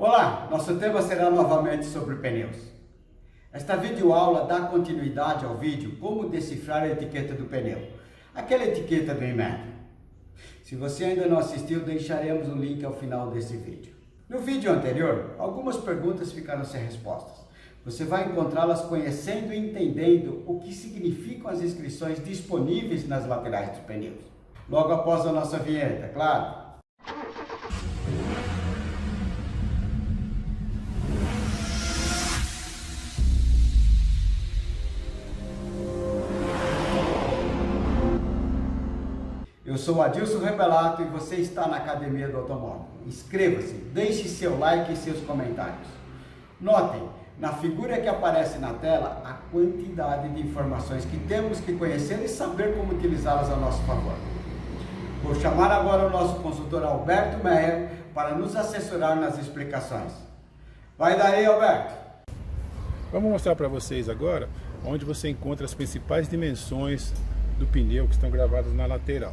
Olá, nosso tema será novamente sobre pneus. Esta videoaula dá continuidade ao vídeo Como decifrar a etiqueta do pneu, aquela etiqueta do Inmetro. Se você ainda não assistiu, deixaremos o link ao final desse vídeo. No vídeo anterior, algumas perguntas ficaram sem respostas. Você vai encontrá-las conhecendo e entendendo o que significam as inscrições disponíveis nas laterais dos pneus. Logo após a nossa vinheta, claro. Eu sou Adilson Rebelato e você está na Academia do Automóvel. Inscreva-se, deixe seu like e seus comentários. Notem, na figura que aparece na tela, a quantidade de informações que temos que conhecer e saber como utilizá-las a nosso favor. Vou chamar agora o nosso consultor Alberto Meyer para nos assessorar nas explicações. Vai daí, Alberto! Vamos mostrar para vocês agora onde você encontra as principais dimensões do pneu que estão gravadas na lateral.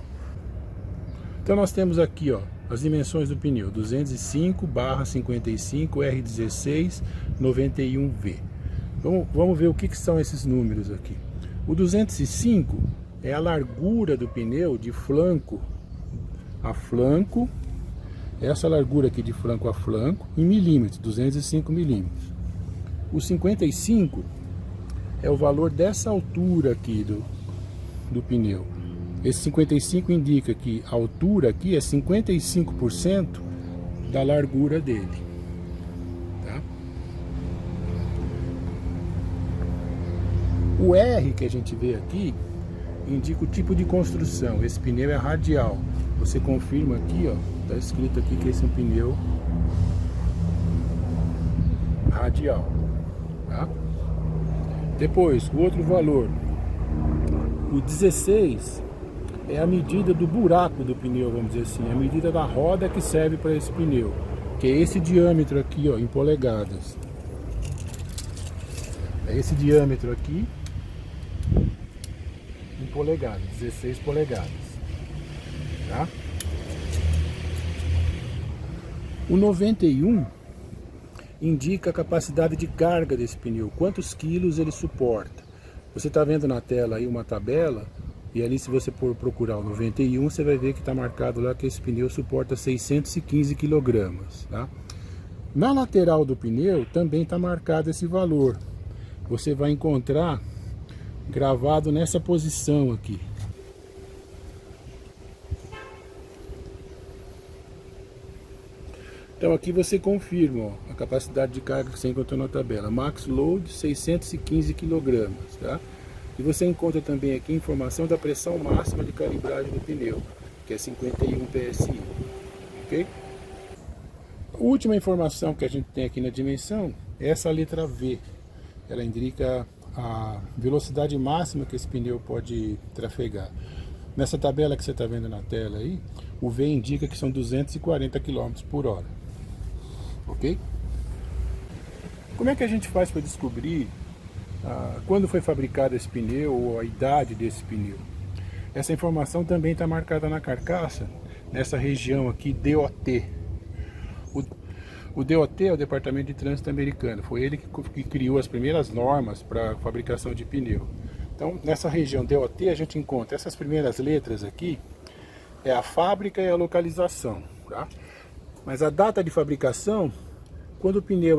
Então nós temos aqui as dimensões do pneu 205/55 R16 91V. Vamos ver o que são esses números aqui. O 205 é a largura do pneu de flanco a flanco, essa largura aqui de flanco a flanco, em milímetros, 205 milímetros. O 55 é o valor dessa altura aqui do pneu. Esse 55 indica que a altura aqui é 55% da largura dele. Tá? O R que a gente vê aqui indica o tipo de construção. Esse pneu é radial. Você confirma aqui, está escrito aqui que esse é um pneu radial. Tá? Depois, o outro valor, o 16 é a medida do buraco do pneu, vamos dizer assim, a medida da roda que serve para esse pneu, que é esse diâmetro aqui, em polegadas. É esse diâmetro aqui em polegadas, 16 polegadas. Tá? O 91 indica a capacidade de carga desse pneu, quantos quilos ele suporta. Você está vendo na tela aí uma tabela, e ali se você for procurar o 91, você vai ver que está marcado lá que esse pneu suporta 615 kg. Tá? Na lateral do pneu também está marcado esse valor. Você vai encontrar gravado nessa posição aqui. Então aqui você confirma a capacidade de carga que você encontrou na tabela. Max Load 615 kg. Tá? E você encontra também aqui informação da pressão máxima de calibragem do pneu, que é 51 PSI. Ok? A última informação que a gente tem aqui na dimensão é essa letra V. Ela indica a velocidade máxima que esse pneu pode trafegar. Nessa tabela que você está vendo na tela aí, o V indica que são 240 km por hora. Ok? Como é que a gente faz para descobrir quando foi fabricado esse pneu ou a idade desse pneu? Essa informação também está marcada na carcaça, nessa região aqui, DOT. O DOT é o Departamento de Trânsito americano, foi ele que criou as primeiras normas para a fabricação de pneu. Então, nessa região DOT a gente encontra essas primeiras letras aqui, é a fábrica e a localização. Tá? Mas a data de fabricação, quando o pneu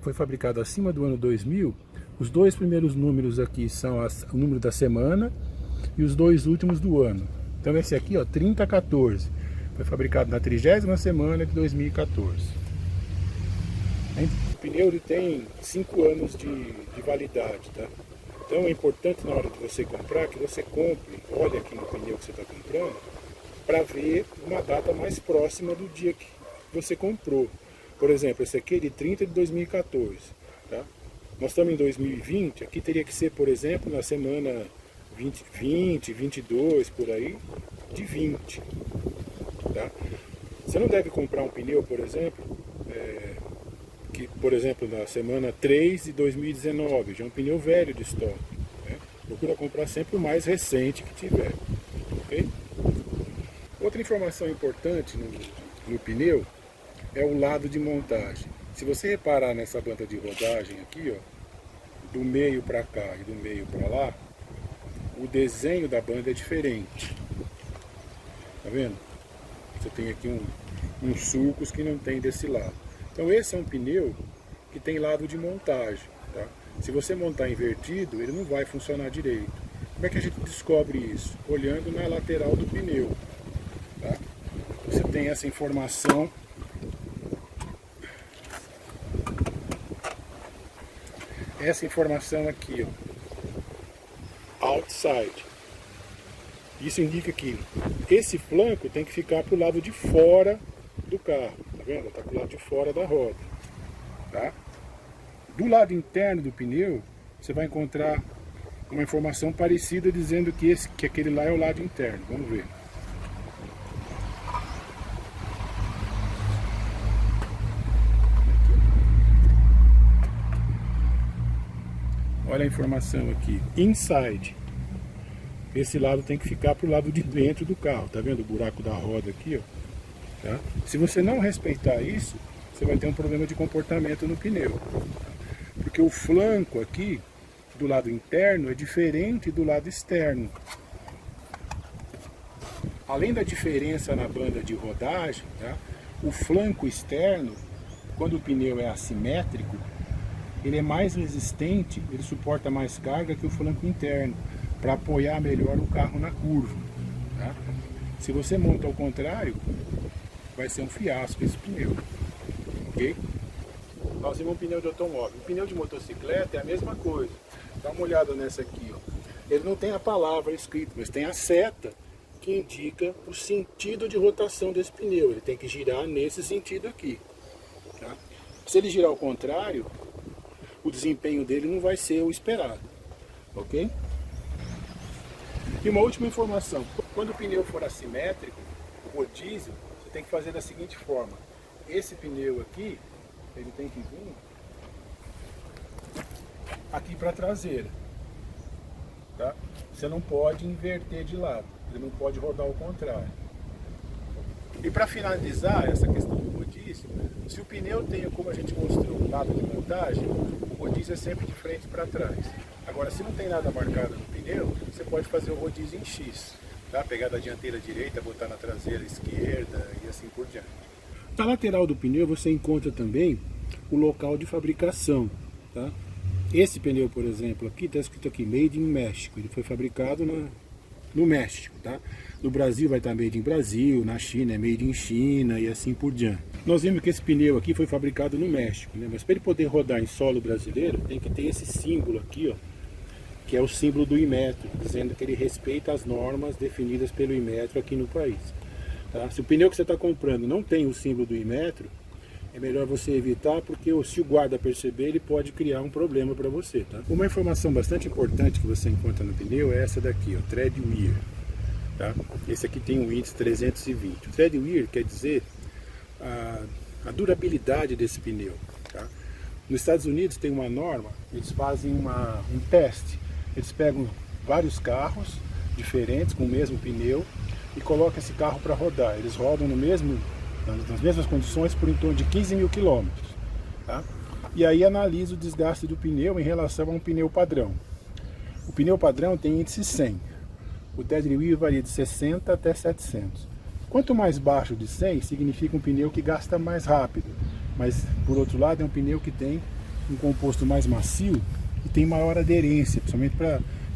foi fabricado acima do ano 2000, os dois primeiros números aqui são o número da semana e os dois últimos do ano. Então esse aqui, 3014, foi fabricado na 30ª semana de 2014. O pneu ele tem 5 anos de validade. Tá? Então é importante na hora de você comprar, que você compre, olhe aqui no pneu que você está comprando, para ver uma data mais próxima do dia que você comprou. Por exemplo, esse aqui é de 30 de 2014. Tá? Nós estamos em 2020, aqui teria que ser, por exemplo, na semana 20, 22, por aí, de 20. Tá? Você não deve comprar um pneu, por exemplo, por exemplo, na semana 3 de 2019, já é um pneu velho de estoque. Né? Procura comprar sempre o mais recente que tiver. Okay? Outra informação importante no pneu é o lado de montagem. Se você reparar nessa banda de rodagem aqui, ó, do meio para cá e do meio para lá, o desenho da banda é diferente. Tá vendo? Você tem aqui uns sulcos que não tem desse lado. Então esse é um pneu que tem lado de montagem. Tá? Se você montar invertido, ele não vai funcionar direito. Como é que a gente descobre isso? Olhando na lateral do pneu. Tá? Você tem essa informação. Essa informação aqui, ó, outside. Isso indica que esse flanco tem que ficar para o lado de fora do carro, tá vendo? Está para o lado de fora da roda, tá? Do lado interno do pneu, você vai encontrar uma informação parecida dizendo que aquele lá é o lado interno. Vamos ver. Olha a informação aqui, inside. Esse lado tem que ficar para o lado de dentro do carro, tá vendo o buraco da roda aqui, ó? Tá? Se você não respeitar isso, você vai ter um problema de comportamento no pneu. Porque o flanco aqui, do lado interno, é diferente do lado externo. Além da diferença na banda de rodagem, tá? O flanco externo, quando o pneu é assimétrico, ele é mais resistente, ele suporta mais carga que o flanco interno, para apoiar melhor o carro na curva. Tá? Se você monta ao contrário, vai ser um fiasco esse pneu. Ok? Nós temos um pneu de automóvel. O pneu de motocicleta é a mesma coisa. Dá uma olhada nessa aqui. Ó. Ele não tem a palavra escrita, mas tem a seta que indica o sentido de rotação desse pneu. Ele tem que girar nesse sentido aqui. Tá? Se ele girar ao contrário, o desempenho dele não vai ser o esperado, ok? E uma última informação, quando o pneu for assimétrico, o rodízio, você tem que fazer da seguinte forma, esse pneu aqui, ele tem que vir aqui para a traseira, tá? Você não pode inverter de lado, ele não pode rodar ao contrário. E para finalizar essa questão do rodízio, se o pneu tem, como a gente mostrou, um lado de montagem, o rodízio é sempre de frente para trás. Agora, se não tem nada marcado no pneu, você pode fazer o rodízio em X. Tá? Pegar da dianteira direita, botar na traseira esquerda e assim por diante. Na lateral do pneu você encontra também o local de fabricação. Tá? Esse pneu, por exemplo, aqui está escrito aqui, Made in México. Ele foi fabricado no México. Tá? No Brasil vai estar Made in Brasil, na China é Made in China e assim por diante. Nós vimos que esse pneu aqui foi fabricado no México, né? Mas para ele poder rodar em solo brasileiro, tem que ter esse símbolo aqui, ó, que é o símbolo do Inmetro, dizendo que ele respeita as normas definidas pelo Inmetro aqui no país. Tá? Se o pneu que você está comprando não tem o símbolo do Inmetro, é melhor você evitar, porque se o guarda perceber, ele pode criar um problema para você. Tá? Uma informação bastante importante que você encontra no pneu é essa daqui, o tread wear. Tá? Esse aqui tem um índice 320. O tread wear quer dizer a durabilidade desse pneu. Tá? Nos Estados Unidos tem uma norma, eles fazem um teste. Eles pegam vários carros diferentes com o mesmo pneu e colocam esse carro para rodar. Eles rodam nas mesmas condições por em torno de 15 mil quilômetros. Tá? E aí analisa o desgaste do pneu em relação a um pneu padrão. O pneu padrão tem índice 100. O tread wear varia de 60 até 700. Quanto mais baixo de 100, significa um pneu que gasta mais rápido. Mas, por outro lado, é um pneu que tem um composto mais macio e tem maior aderência, principalmente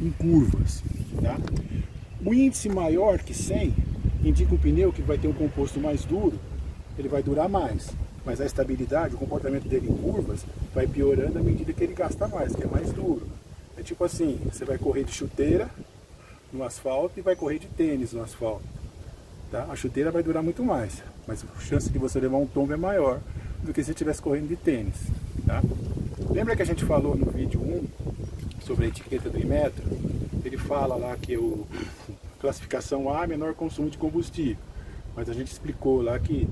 em curvas. Tá? O índice maior que 100 indica um pneu que vai ter um composto mais duro, ele vai durar mais. Mas a estabilidade, o comportamento dele em curvas, vai piorando à medida que ele gasta mais, que é mais duro. É tipo assim, você vai correr de chuteira no asfalto e vai correr de tênis no asfalto. Tá? A chuteira vai durar muito mais, mas a chance de você levar um tombo é maior do que se você estivesse correndo de tênis. Tá? Lembra que a gente falou no vídeo 1 sobre a etiqueta do Inmetro? Ele fala lá que o classificação A é menor consumo de combustível, mas a gente explicou lá que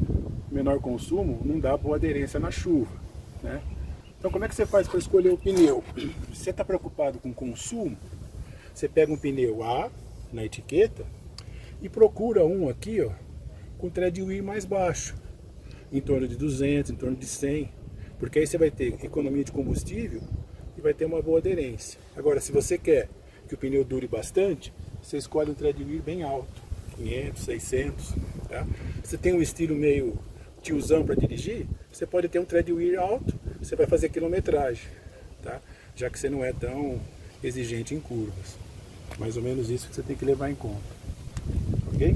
menor consumo não dá boa aderência na chuva. Né? Então como é que você faz para escolher o pneu? Se você está preocupado com consumo, você pega um pneu A na etiqueta e procura um aqui, ó, com tread wear mais baixo. em torno de 200, em torno de 100, porque aí você vai ter economia de combustível e vai ter uma boa aderência. Agora, se você quer que o pneu dure bastante, você escolhe um tread wheel bem alto, 500, 600, tá? Você tem um estilo meio tiozão para dirigir, você pode ter um tread wheel alto, você vai fazer quilometragem, tá? Já que você não é tão exigente em curvas. Mais ou menos isso que você tem que levar em conta, ok?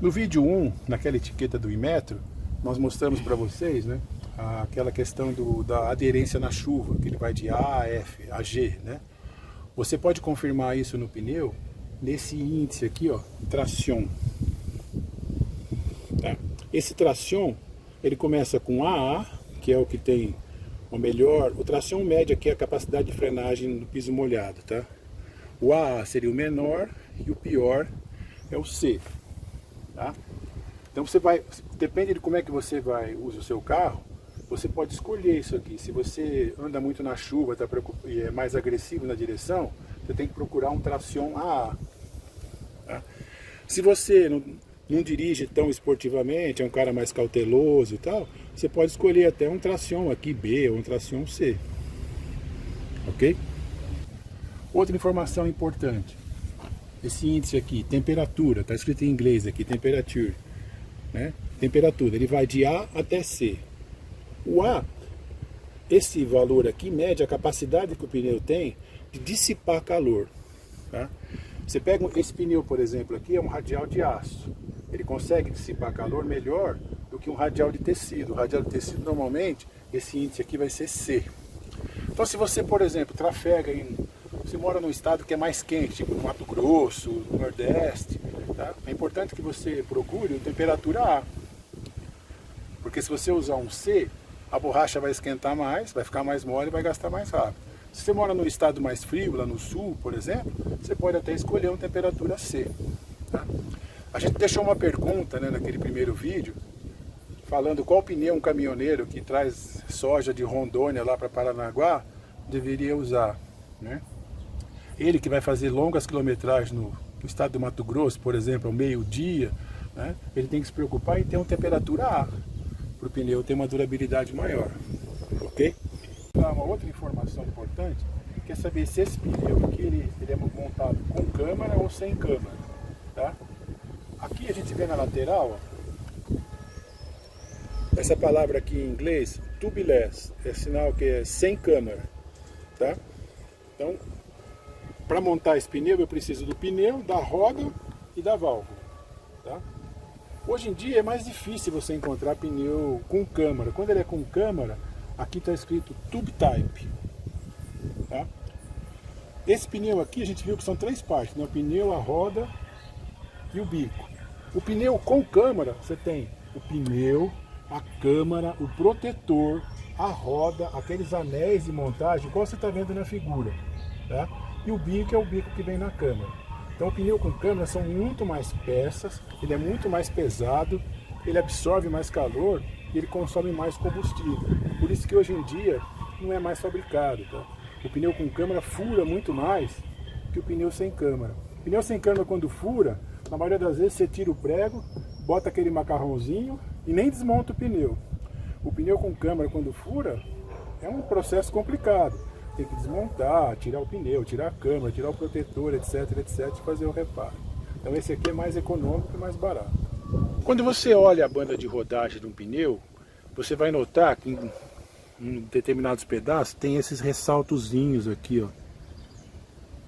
No vídeo 1, naquela etiqueta do Inmetro, nós mostramos para vocês, né, aquela questão da aderência na chuva, que ele vai de A a F, a G, né? Você pode confirmar isso no pneu nesse índice aqui, ó, tração. Tá? Esse tração, ele começa com AA, que é o que tem o melhor. O tração média aqui é a capacidade de frenagem no piso molhado, tá? O AA seria o menor e o pior é o C, tá? Então você vai, depende de como é que você usa o seu carro, você pode escolher isso aqui. Se você anda muito na chuva, e é mais agressivo na direção, você tem que procurar um tração AA. Tá? Se você não dirige tão esportivamente, é um cara mais cauteloso e tal, você pode escolher até um tração aqui B ou um tração C. Ok? Outra informação importante. Esse índice aqui, temperatura, está escrito em inglês aqui, temperature. Né? Temperatura, ele vai de A até C. O A, esse valor aqui mede a capacidade que o pneu tem de dissipar calor. Tá? Você pega esse pneu, por exemplo, aqui é um radial de aço. Ele consegue dissipar calor melhor do que um radial de tecido. O radial de tecido, normalmente, esse índice aqui vai ser C. Então, se você, por exemplo, trafega você mora num estado que é mais quente, tipo no Mato Grosso, no Nordeste, tá? É importante que você procure temperatura A. Porque se você usar um C, a borracha vai esquentar mais, vai ficar mais mole e vai gastar mais rápido. Se você mora num estado mais frio, lá no sul, por exemplo, você pode até escolher uma temperatura C. Tá? A gente deixou uma pergunta, né, naquele primeiro vídeo, falando qual pneu um caminhoneiro que traz soja de Rondônia lá para Paranaguá deveria usar. Né? Ele que vai fazer longas quilometragens no estado do Mato Grosso, por exemplo, ao meio-dia, né, ele tem que se preocupar em ter uma temperatura A, para o pneu ter uma durabilidade maior. Ok? Uma outra informação importante, que é saber se esse pneu aqui ele é montado com câmara ou sem câmara. Tá? Aqui a gente vê na lateral, ó, essa palavra aqui em inglês, tubeless, é sinal que é sem câmara. Tá? Então, para montar esse pneu, eu preciso do pneu, da roda e da válvula. Tá? Hoje em dia é mais difícil você encontrar pneu com câmara. Quando ele é com câmara, aqui está escrito Tube Type. Tá? Esse pneu aqui a gente viu que são três partes, né? O pneu, a roda e o bico. O pneu com câmara, você tem o pneu, a câmara, o protetor, a roda, aqueles anéis de montagem, igual você está vendo na figura. Tá? E o bico é o bico que vem na câmara. Então o pneu com câmara são muito mais peças, ele é muito mais pesado, ele absorve mais calor e ele consome mais combustível. Por isso que hoje em dia não é mais fabricado. Tá? O pneu com câmara fura muito mais que o pneu sem câmara. O pneu sem câmara, quando fura, na maioria das vezes você tira o prego, bota aquele macarrãozinho e nem desmonta o pneu. O pneu com câmara, quando fura, é um processo complicado. Tem que desmontar, tirar o pneu, tirar a câmara, tirar o protetor, etc, etc, e fazer o reparo. Então esse aqui é mais econômico e mais barato. Quando você olha a banda de rodagem de um pneu, você vai notar que em determinados pedaços tem esses ressaltozinhos aqui, ó.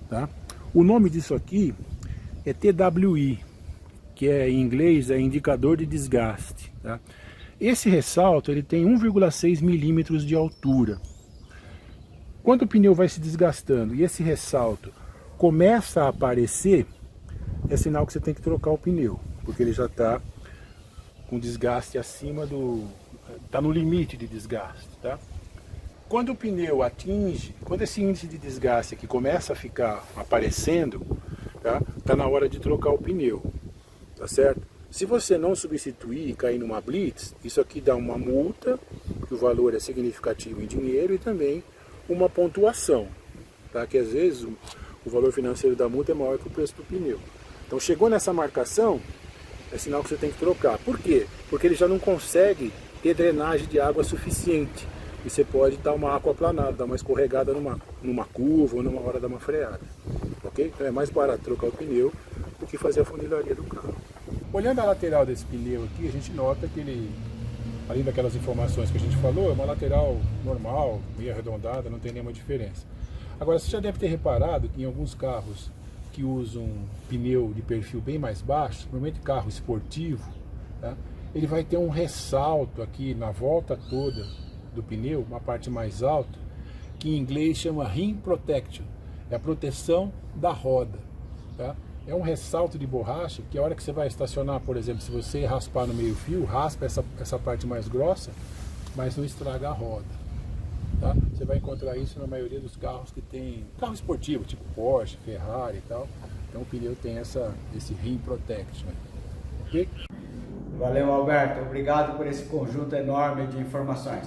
Tá? O nome disso aqui é TWI, que em inglês é indicador de desgaste. Tá? Esse ressalto ele tem 1,6 milímetros de altura. Quando o pneu vai se desgastando e esse ressalto começa a aparecer, é sinal que você tem que trocar o pneu, porque ele já está com desgaste acima está no limite de desgaste. Tá? Quando o pneu quando esse índice de desgaste aqui começa a ficar aparecendo, tá na hora de trocar o pneu, tá certo? Se você não substituir e cair numa blitz, isso aqui dá uma multa, que o valor é significativo em dinheiro, e também uma pontuação, tá? Que às vezes o valor financeiro da multa é maior que o preço do pneu. Então chegou nessa marcação, é sinal que você tem que trocar. Por quê? Porque ele já não consegue ter drenagem de água suficiente. E você pode dar uma aquaplanada, dar uma escorregada numa curva ou numa hora dar uma freada. Ok? Então é mais barato trocar o pneu do que fazer a funilaria do carro. Olhando a lateral desse pneu aqui, a gente nota que ele, além daquelas informações que a gente falou, é uma lateral normal, meio arredondada, não tem nenhuma diferença. Agora, você já deve ter reparado que em alguns carros que usam pneu de perfil bem mais baixo, normalmente carro esportivo, tá? Ele vai ter um ressalto aqui na volta toda do pneu, uma parte mais alta, que em inglês chama rim protection, é a proteção da roda, tá? É um ressalto de borracha que a hora que você vai estacionar, por exemplo, se você raspar no meio fio, raspa essa parte mais grossa, mas não estraga a roda, tá? Você vai encontrar isso na maioria dos carros que tem carro esportivo, tipo Porsche, Ferrari e tal. Então o pneu tem esse rim protection, ok? Valeu, Alberto. Obrigado por esse conjunto enorme de informações.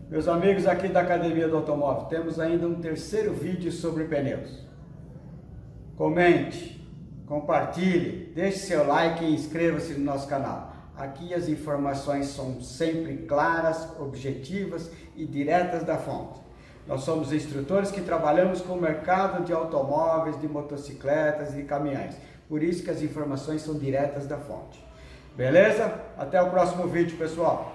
Meus amigos aqui da Academia do Automóvel, temos ainda um terceiro vídeo sobre pneus. Comente, compartilhe, deixe seu like e inscreva-se no nosso canal. Aqui as informações são sempre claras, objetivas e diretas da fonte. Nós somos instrutores que trabalhamos com o mercado de automóveis, de motocicletas e caminhões. Por isso que as informações são diretas da fonte. Beleza? Até o próximo vídeo, pessoal.